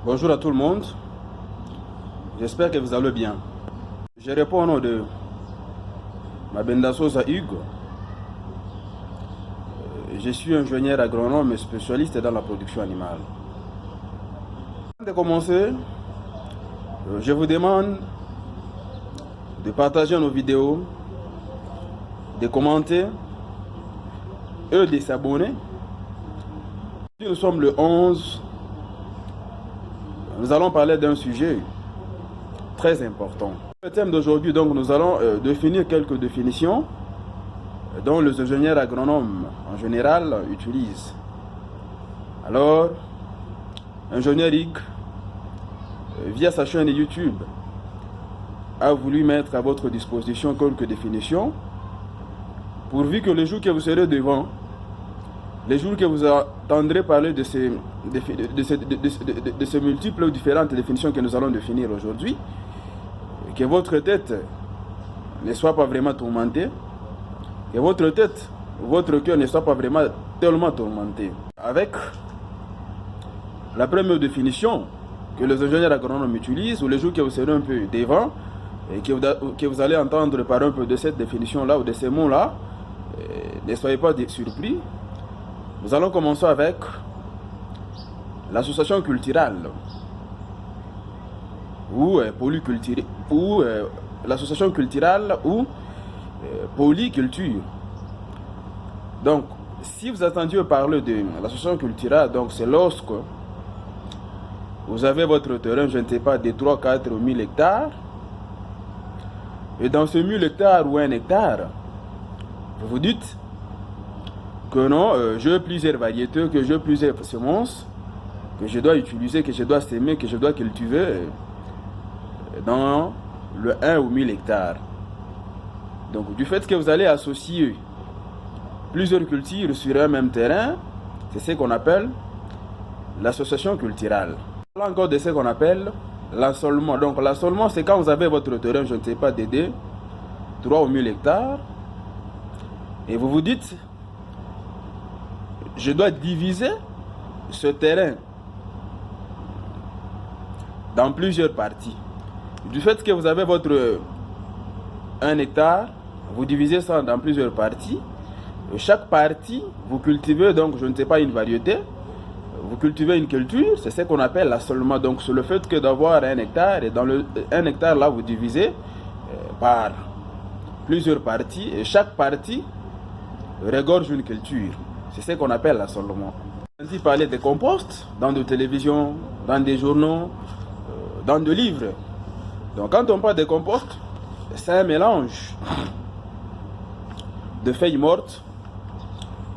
Bonjour à tout le monde, j'espère que vous allez bien. Je réponds au nom de Mabenda Sosa Hugues. Je suis ingénieur agronome et spécialiste dans la production animale. Avant de commencer, je vous demande de partager nos vidéos, de commenter et de s'abonner. Nous sommes le 11. Nous allons parler d'un sujet très important. Le thème d'aujourd'hui, donc, nous allons définir quelques définitions dont les ingénieurs agronomes en général utilisent. Alors, ingénieur Hugues, via sa chaîne YouTube, a voulu mettre à votre disposition quelques définitions, pourvu que le jour que vous serez devant, les jours que vous entendrez parler de ces multiples ou différentes définitions que nous allons définir aujourd'hui, que votre tête ne soit pas vraiment tourmentée, que votre tête, votre cœur ne soit pas vraiment tellement tourmenté. Avec la première définition que les ingénieurs agronomes utilisent, ou les jours que vous serez un peu devant, et que vous allez entendre parler un peu de cette définition-là ou de ces mots-là, ne soyez pas surpris. Nous allons commencer avec l'association culturelle ou polyculture ou l'association culturelle ou polyculture. Donc, si vous attendiez parler de l'association culturelle, donc c'est lorsque vous avez votre terrain, je ne sais pas, de 3, 4 ou 1000 hectares, et dans ce 1000 hectares ou 1 hectare, vous vous dites que non, j'ai plusieurs variétés, que j'ai plusieurs semences, que je dois utiliser, que je dois s'aimer, que je dois cultiver dans le 1 ou 1000 hectares. Donc, du fait que vous allez associer plusieurs cultures sur un même terrain, c'est ce qu'on appelle l'association culturelle. Là encore de ce qu'on appelle l'assolement. Donc, l'assolement, c'est quand vous avez votre terrain, je ne sais pas, de 3 ou 1000 hectares, et vous vous dites, je dois diviser ce terrain dans plusieurs parties. Du fait que vous avez votre 1 hectare, vous divisez ça dans plusieurs parties. Chaque partie, vous cultivez donc, je ne sais pas, une variété. Vous cultivez une culture, c'est ce qu'on appelle l'assolement. Donc, c'est le fait que d'avoir 1 hectare, et dans le 1 hectare là, vous divisez par plusieurs parties, et chaque partie regorge une culture. C'est ce qu'on appelle l'assolement. On dit parler de compost dans des télévisions, dans des journaux, dans des livres. Donc quand on parle de compost, c'est un mélange de feuilles mortes.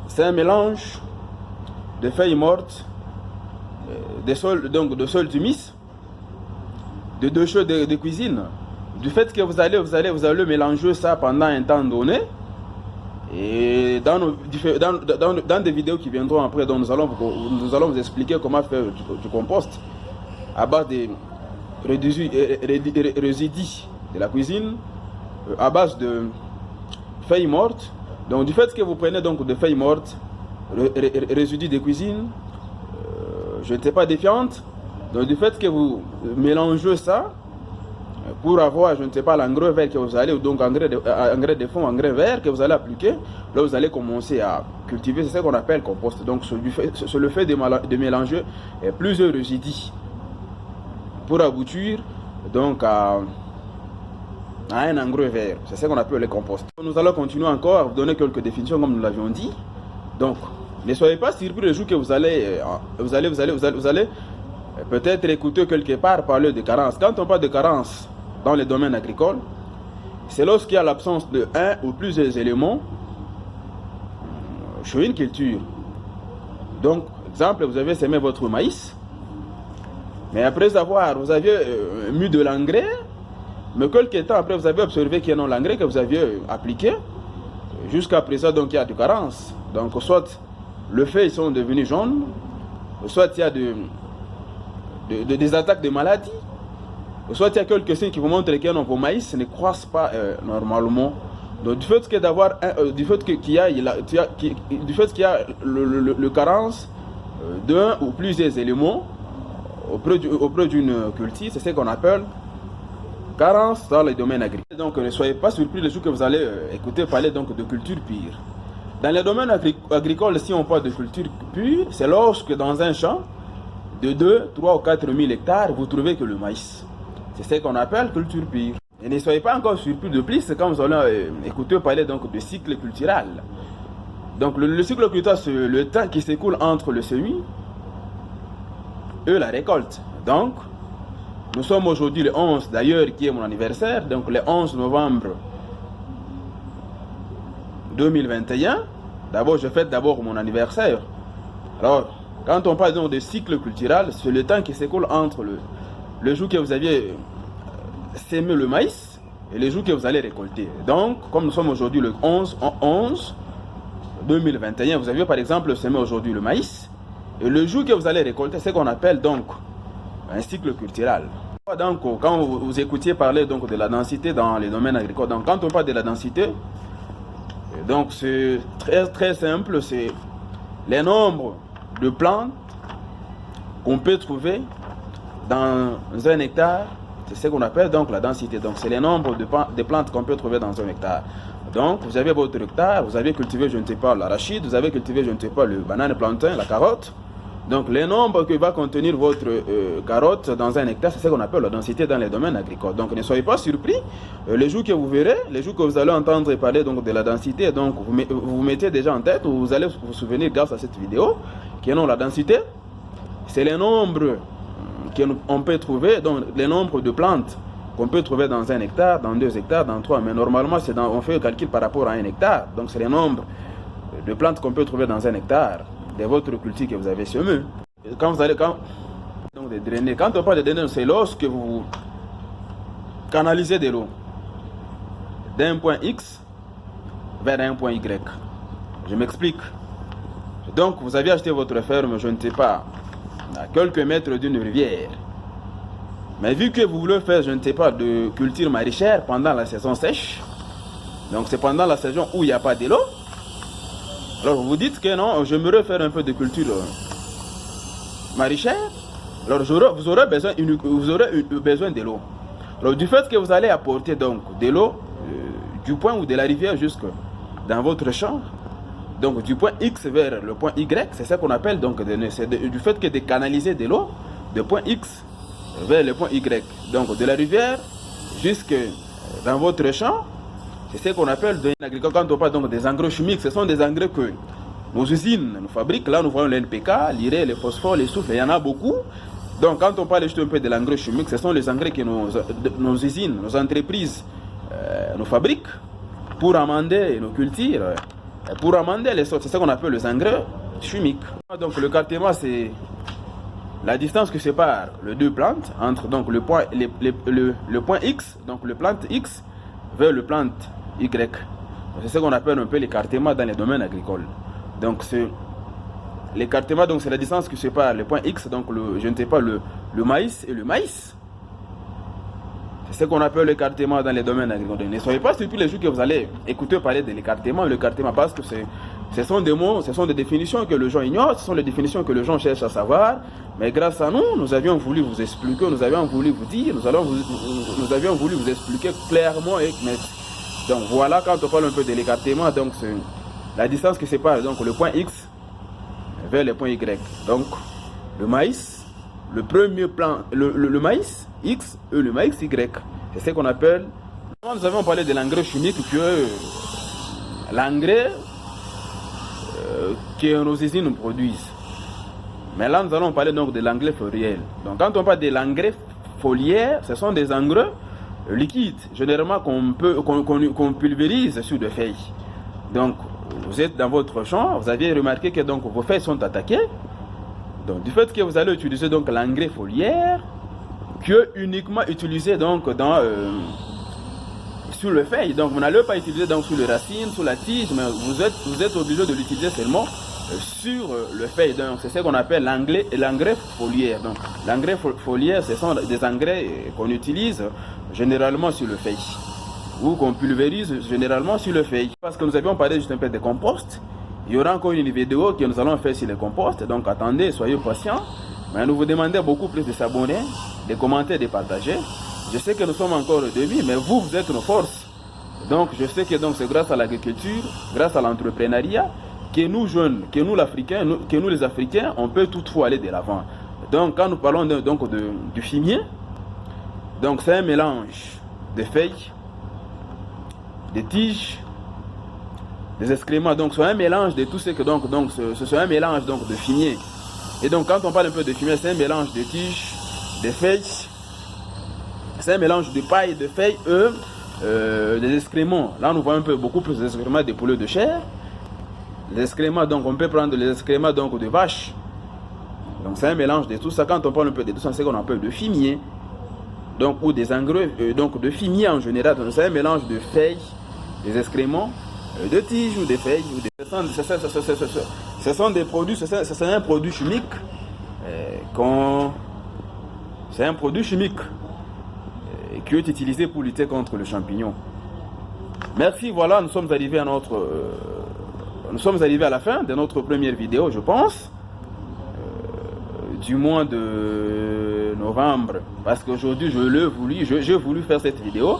C'est un mélange de feuilles mortes, de sol d'humus, de deux choses de cuisine. Du fait que vous allez mélanger ça pendant un temps donné. Et dans des vidéos qui viendront après, donc nous allons vous expliquer comment faire du compost à base des résidus de la cuisine, à base de feuilles mortes. Donc du fait que vous prenez donc des feuilles mortes, résidus de cuisine, je ne sais pas, des fientes, donc du fait que vous mélangez ça, pour avoir, je ne sais pas, l'engrais vert que vous allez, donc engrais de fond, engrais vert que vous allez appliquer, là vous allez commencer à cultiver, c'est ce qu'on appelle compost. Donc c'est le fait de mélanger plusieurs résidus pour aboutir donc à un engrais vert. C'est ce qu'on appelle le compost. Nous allons continuer encore à vous donner quelques définitions comme nous l'avions dit. Donc ne soyez pas surpris le jour que vous allez peut-être écouter quelque part parler de carence. Quand on parle de carence dans les domaines agricoles, c'est lorsqu'il y a l'absence de un ou plusieurs éléments sur une culture. Donc, exemple, vous avez semé votre maïs, mais après vous aviez mis de l'engrais, mais quelques temps après, vous avez observé qu'il y a non l'engrais que vous aviez appliqué. Jusqu'à présent, donc, il y a de carence. Donc, soit les feuilles sont devenues jaunes, soit il y a des attaques de maladies, soit il y a quelques signes qui vous montrent que vos maïs ne croissent pas normalement. Donc du fait qu'il y a le carence d'un ou plusieurs éléments auprès d'une culture, c'est ce qu'on appelle carence dans les domaines agricoles. Donc ne soyez pas surpris le jour que vous allez écouter parler donc de culture pure. Dans les domaines agricoles, si on parle de culture pure, c'est lorsque dans un champ de 2, 3 ou 4 000 hectares, vous trouvez que le maïs. C'est ce qu'on appelle culture pure. Et ne soyez pas encore surpris de plus quand vous allez écouter parler donc de cycle culturel. Donc le cycle culturel, c'est le temps qui s'écoule entre le semis et la récolte. Donc, nous sommes aujourd'hui le 11 d'ailleurs qui est mon anniversaire, donc le 11 novembre 2021. D'abord, je fête d'abord mon anniversaire. Alors, quand on parle donc de cycle culturel, c'est le temps qui s'écoule entre le jour que vous aviez sémé le maïs et le jour que vous allez récolter. Donc, comme nous sommes aujourd'hui le 11 2021, vous aviez par exemple sémé aujourd'hui le maïs et le jour que vous allez récolter, c'est ce qu'on appelle donc un cycle culturel. Donc, quand vous écoutiez parler donc de la densité dans les domaines agricoles, donc quand on parle de la densité, donc c'est très simple, c'est les nombres de plantes qu'on peut trouver dans un hectare, c'est ce qu'on appelle donc la densité. Donc c'est les nombres de plantes qu'on peut trouver dans un hectare. Donc vous avez votre hectare, vous avez cultivé, je ne sais pas, l'arachide, vous avez cultivé, je ne sais pas, le banane, le plantain, la carotte. Donc les nombres que va contenir votre carotte dans un hectare, c'est ce qu'on appelle la densité dans les domaines agricoles. Donc ne soyez pas surpris, les jours que vous verrez, les jours que vous allez entendre parler donc, de la densité, donc vous mettez déjà en tête, ou vous allez vous souvenir grâce à cette vidéo, que non, la densité, c'est les nombres qu'on peut trouver, donc les nombres de plantes qu'on peut trouver dans un hectare, dans 2 hectares, dans 3, mais normalement on fait le calcul par rapport à un hectare, donc c'est les nombres de plantes qu'on peut trouver dans un hectare de votre culture que vous avez semé. Quand on parle de drainer, c'est lorsque vous canalisez de l'eau d'un point X vers un point Y. Je m'explique. Donc vous avez acheté votre ferme, je ne sais pas, à quelques mètres d'une rivière. Mais vu que vous voulez faire, je ne sais pas, de culture maraîchère pendant la saison sèche, donc c'est pendant la saison où il n'y a pas de l'eau, alors vous dites que non, j'aimerais faire un peu de culture maraîchère. Alors vous aurez besoin de l'eau. Alors du fait que vous allez apporter donc de l'eau du point ou de la rivière jusque dans votre champ, donc du point X vers le point Y, c'est ça qu'on appelle donc du fait que de canaliser de l'eau de point X vers le point Y, donc de la rivière jusque dans votre champ. C'est ce qu'on appelle dans l'agriculture. Quand on parle donc des engrais chimiques, ce sont des engrais que nos usines nous fabriquent. Là, nous voyons l'NPK, l'urée, le phosphore, les soufre, il y en a beaucoup. Donc, quand on parle juste un peu de l'engrais chimique, ce sont les engrais que nos usines, nos entreprises nous fabriquent pour amender nos cultures, pour amender les sortes. C'est ce qu'on appelle les engrais chimiques. Donc, le cartéma, c'est la distance que sépare les deux plantes entre donc, le point X, donc le plante X, vers le plante Y. C'est ce qu'on appelle un peu l'écartement dans les domaines agricoles. Donc l'écartement, donc c'est la distance qui sépare le point X, donc je ne sais pas, le maïs et le maïs. C'est ce qu'on appelle l'écartement dans les domaines agricoles. Ne soyez pas surpris les jours que vous allez écouter parler de l'écartement parce que ce sont des mots, ce sont des définitions que les gens ignorent, ce sont des définitions que les gens cherchent à savoir. Mais grâce à nous avions voulu vous expliquer, nous avions voulu vous dire, nous avions voulu vous expliquer clairement et net. Donc voilà, quand on parle un peu de l'écartement, donc c'est la distance qui sépare donc le point X vers le point Y. Donc le maïs, le premier plan, le maïs X et le maïs Y. C'est ce qu'on appelle. Nous avons parlé de l'engrais chimique, que l'engrais que nos usines produisent. Mais là, nous allons parler donc de l'engrais foliaire. Donc, quand on parle de l'engrais foliaire, ce sont des engrais liquides, généralement qu'on pulvérise sur des feuilles. Donc, vous êtes dans votre champ, vous avez remarqué que donc, vos feuilles sont attaquées. Donc, du fait que vous allez utiliser donc l'engrais foliaire, qui est uniquement utilisé donc sur les feuilles. Donc, vous n'allez pas utiliser donc sur les racines, sur la tige, mais vous êtes obligé de l'utiliser seulement sur le feuille. Donc c'est ce qu'on appelle l'engrais foliaire. Donc l'engrais foliaire, ce sont des engrais qu'on utilise généralement sur le feuille ou qu'on pulvérise généralement sur le feuille. Parce que nous avions parlé juste un peu de compost, il y aura encore une vidéo que nous allons faire sur le compost. Donc attendez, soyez patients. Mais nous vous demandons beaucoup plus de s'abonner, de commenter, de partager. Je sais que nous sommes encore au début, mais vous, vous êtes nos forces. Donc je sais que c'est grâce à l'agriculture, grâce à l'entrepreneuriat, que nous jeunes, que nous les Africains, on peut toutefois aller de l'avant. Donc quand nous parlons du fumier, donc c'est un mélange de feuilles, de tiges, des excréments. Donc c'est un mélange de tout ce que c'est un mélange de fumier. Et donc quand on parle un peu de fumier, c'est un mélange de tiges, de feuilles, c'est un mélange de paille, de feuilles, des excréments. Là nous voyons beaucoup plus d'excréments de poulet de chair. Les excréments, donc on peut prendre les excréments de vaches. Donc c'est un mélange de tout ça. Quand on parle un peu de tout ça, c'est qu'on appelle de fumier. Donc ou des engrais, donc de fumier en général. Donc c'est un mélange de feuilles, des excréments, de tiges ou des feuilles. Ce sont des produits, c'est un produit chimique. C'est un produit chimique qui est utilisé pour lutter contre le champignon. Merci, voilà, nous sommes arrivés à la fin de notre première vidéo, je pense, du mois de novembre, parce qu'aujourd'hui j'ai voulu faire cette vidéo.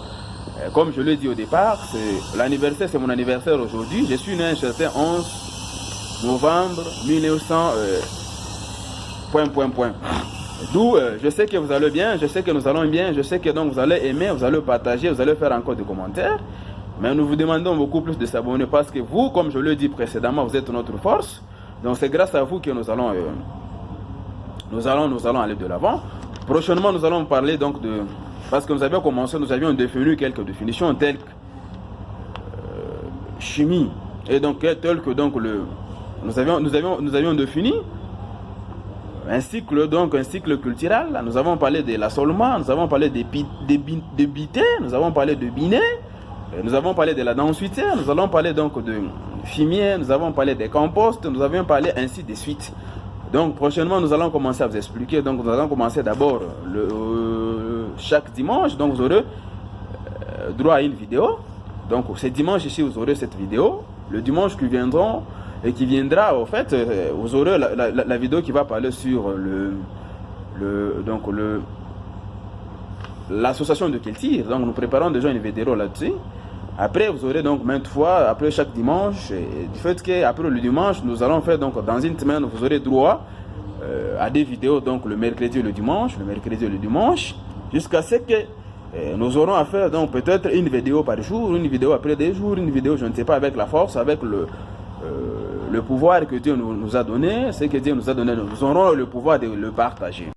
Comme je l'ai dit au départ, c'est mon anniversaire aujourd'hui. Je suis né un certain 11 novembre 1900. D'où je sais que vous allez bien, je sais que nous allons bien, je sais que donc vous allez aimer, vous allez partager, vous allez faire encore des commentaires. Mais nous vous demandons beaucoup plus de s'abonner parce que vous, comme je l'ai dit précédemment, vous êtes notre force. Donc c'est grâce à vous que nous allons aller de l'avant. Prochainement, nous allons parler donc de... Parce que nous avions commencé, nous avions défini quelques définitions telles que chimie. Et donc telles que donc nous avions défini un cycle culturel. Nous avons parlé de l'assolement, nous avons parlé de bité, nous avons parlé de biné. Nous avons parlé de la densité, nous allons parler donc de fumier, nous avons parlé des composts, nous avions parlé ainsi de suite. Donc prochainement nous allons commencer à vous expliquer. Donc nous allons commencer d'abord chaque dimanche. Donc vous aurez droit à une vidéo. Donc ce dimanche ici vous aurez cette vidéo. Le dimanche qui viendra au fait vous aurez la vidéo qui va parler sur l'association de Keltir. Donc nous préparons déjà une vidéo là-dessus. Après vous aurez donc maintes fois, après chaque dimanche, du fait qu'après le dimanche, nous allons faire donc dans une semaine, vous aurez droit à des vidéos, donc le mercredi et le dimanche, jusqu'à ce que nous aurons à faire donc peut-être une vidéo par jour, une vidéo après des jours, une vidéo, je ne sais pas, avec la force, avec le pouvoir que Dieu nous a donné, ce que Dieu nous a donné, nous aurons le pouvoir de le partager.